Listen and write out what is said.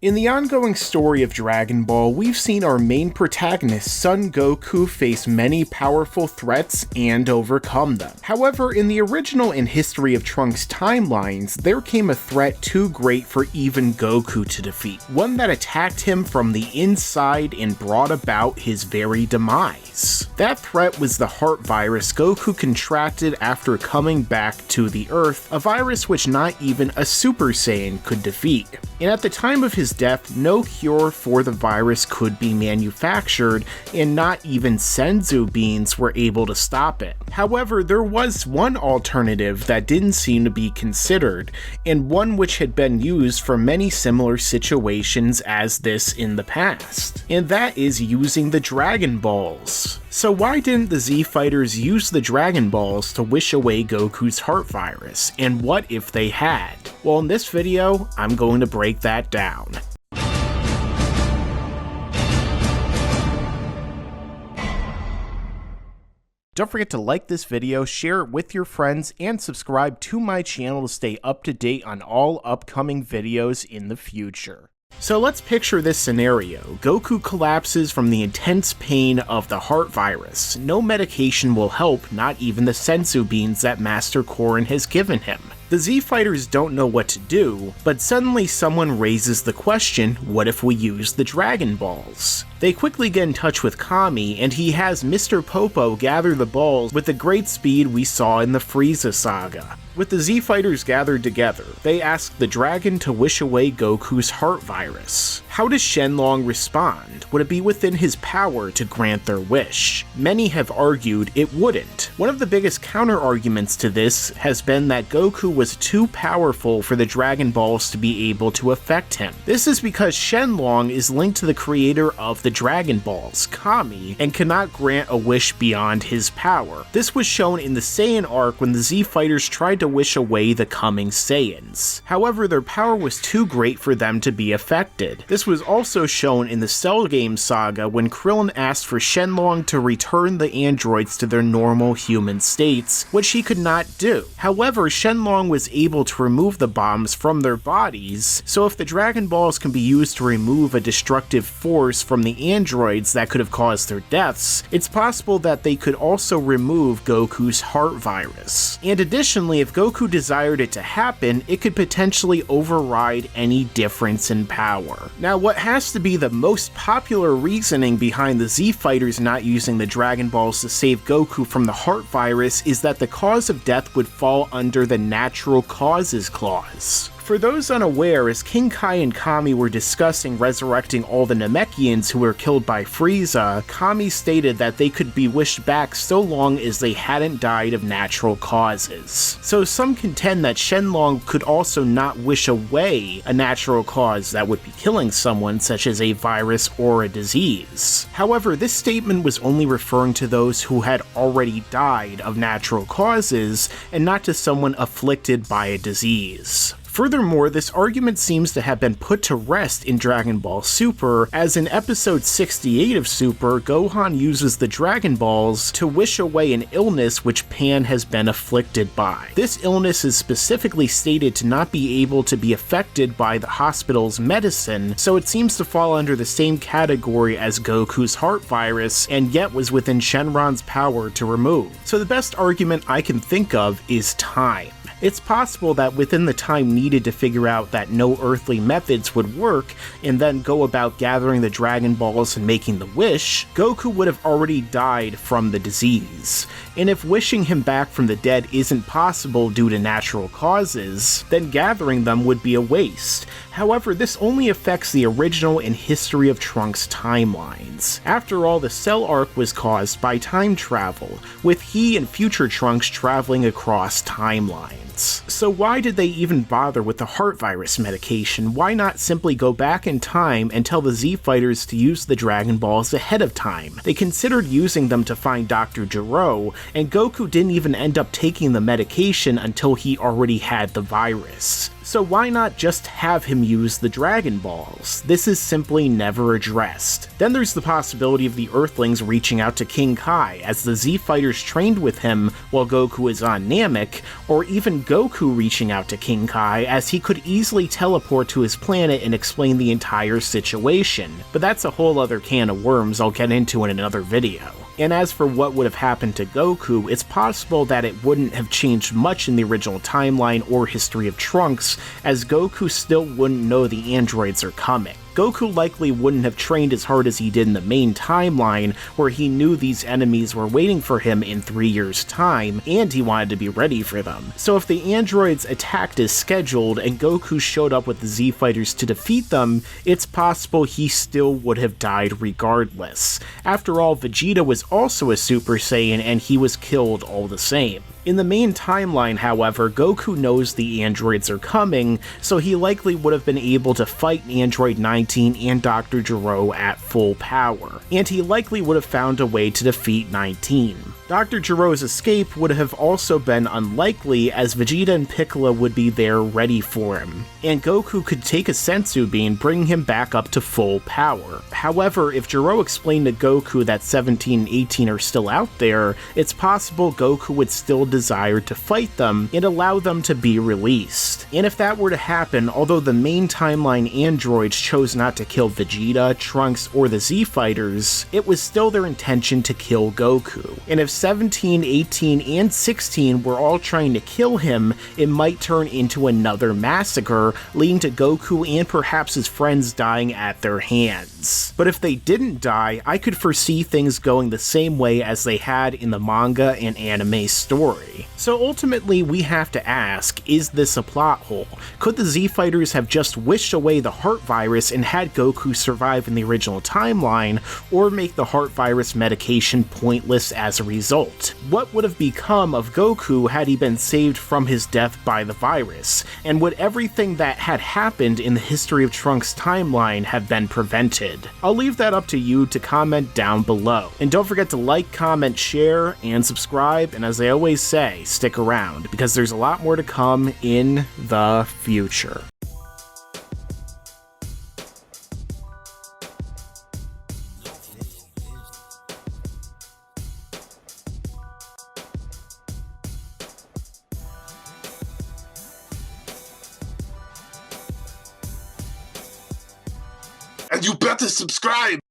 In the ongoing story of Dragon Ball, we've seen our main protagonist, Son Goku, face many powerful threats and overcome them. However, in the original and History of Trunks timelines, there came a threat too great for even Goku to defeat, one that attacked him from the inside and brought about his very demise. That threat was the heart virus Goku contracted after coming back to the Earth, a virus which not even a Super Saiyan could defeat. And at the time of his death, no cure for the virus could be manufactured, and not even senzu beans were able to stop it. However, there was one alternative that didn't seem to be considered, and one which had been used for many similar situations as this in the past, and that is using the Dragon Balls. So why didn't the Z Fighters use the Dragon Balls to wish away Goku's heart virus, and what if they had? Well, in this video, I'm going to break that down. Don't forget to like this video, share it with your friends, and subscribe to my channel to stay up to date on all upcoming videos in the future. So let's picture this scenario. Goku collapses from the intense pain of the heart virus. No medication will help, not even the senzu beans that Master Korin has given him. The Z Fighters don't know what to do, but suddenly someone raises the question, what if we use the Dragon Balls? They quickly get in touch with Kami, and he has Mr. Popo gather the balls with the great speed we saw in the Frieza saga. With the Z Fighters gathered together, they ask the dragon to wish away Goku's heart virus. How does Shenlong respond? Would it be within his power to grant their wish? Many have argued it wouldn't. One of the biggest counter-arguments to this has been that Goku was too powerful for the Dragon Balls to be able to affect him. This is because Shenlong is linked to the creator of the Dragon Balls, Kami, and cannot grant a wish beyond his power. This was shown in the Saiyan arc when the Z Fighters tried to wish away the coming Saiyans. However, their power was too great for them to be affected. This was also shown in the Cell Game saga when Krillin asked for Shenlong to return the androids to their normal human states, which he could not do. However, Shenlong was able to remove the bombs from their bodies, so if the Dragon Balls can be used to remove a destructive force from the androids that could have caused their deaths, it's possible that they could also remove Goku's heart virus. And additionally, if Goku desired it to happen, it could potentially override any difference in power. Now, what has to be the most popular reasoning behind the Z Fighters not using the Dragon Balls to save Goku from the heart virus is that the cause of death would fall under the natural causes clause. For those unaware, as King Kai and Kami were discussing resurrecting all the Namekians who were killed by Frieza, Kami stated that they could be wished back so long as they hadn't died of natural causes. So some contend that Shenlong could also not wish away a natural cause that would be killing someone, such as a virus or a disease. However, this statement was only referring to those who had already died of natural causes, and not to someone afflicted by a disease. Furthermore, this argument seems to have been put to rest in Dragon Ball Super, as in episode 68 of Super, Gohan uses the Dragon Balls to wish away an illness which Pan has been afflicted by. This illness is specifically stated to not be able to be affected by the hospital's medicine, so it seems to fall under the same category as Goku's heart virus, and yet was within Shenron's power to remove. So the best argument I can think of is time. It's possible that within the time needed to figure out that no earthly methods would work, and then go about gathering the Dragon Balls and making the wish, Goku would have already died from the disease. And if wishing him back from the dead isn't possible due to natural causes, then gathering them would be a waste. However, this only affects the original and History of Trunks timelines. After all, the Cell arc was caused by time travel, with he and future Trunks traveling across timelines. So why did they even bother with the heart virus medication? Why not simply go back in time and tell the Z Fighters to use the Dragon Balls ahead of time? They considered using them to find Dr. Gero, and Goku didn't even end up taking the medication until he already had the virus. So why not just have him use the Dragon Balls? This is simply never addressed. Then there's the possibility of the Earthlings reaching out to King Kai, as the Z Fighters trained with him while Goku is on Namek, or even Goku reaching out to King Kai, as he could easily teleport to his planet and explain the entire situation, but that's a whole other can of worms I'll get into in another video. And as for what would have happened to Goku, it's possible that it wouldn't have changed much in the original timeline or history of Trunks, as Goku still wouldn't know the androids are coming. Goku likely wouldn't have trained as hard as he did in the main timeline, where he knew these enemies were waiting for him in 3 years' time, and he wanted to be ready for them. So if the androids attacked as scheduled and Goku showed up with the Z Fighters to defeat them, it's possible he still would have died regardless. After all, Vegeta was also a Super Saiyan and he was killed all the same. In the main timeline, however, Goku knows the androids are coming, so he likely would have been able to fight Android 19 and Dr. Gero at full power, and he likely would have found a way to defeat 19. Dr. Gero's escape would have also been unlikely, as Vegeta and Piccolo would be there ready for him, and Goku could take a Senzu Bean, bringing him back up to full power. However, if Gero explained to Goku that 17 and 18 are still out there, it's possible Goku would still desire to fight them and allow them to be released. And if that were to happen, although the main timeline androids chose not to kill Vegeta, Trunks, or the Z Fighters, it was still their intention to kill Goku. And if 17, 18, and 16 were all trying to kill him, it might turn into another massacre, leading to Goku and perhaps his friends dying at their hands. But if they didn't die, I could foresee things going the same way as they had in the manga and anime story. So ultimately, we have to ask, is this a plot hole? Could the Z Fighters have just wished away the heart virus and had Goku survive in the original timeline, or make the heart virus medication pointless as a result? What would have become of Goku had he been saved from his death by the virus? And would everything that had happened in the history of Trunks timeline have been prevented? I'll leave that up to you to comment down below. And don't forget to like, comment, share, and subscribe, and as I always say, stick around, because there's a lot more to come in the future. And you better subscribe!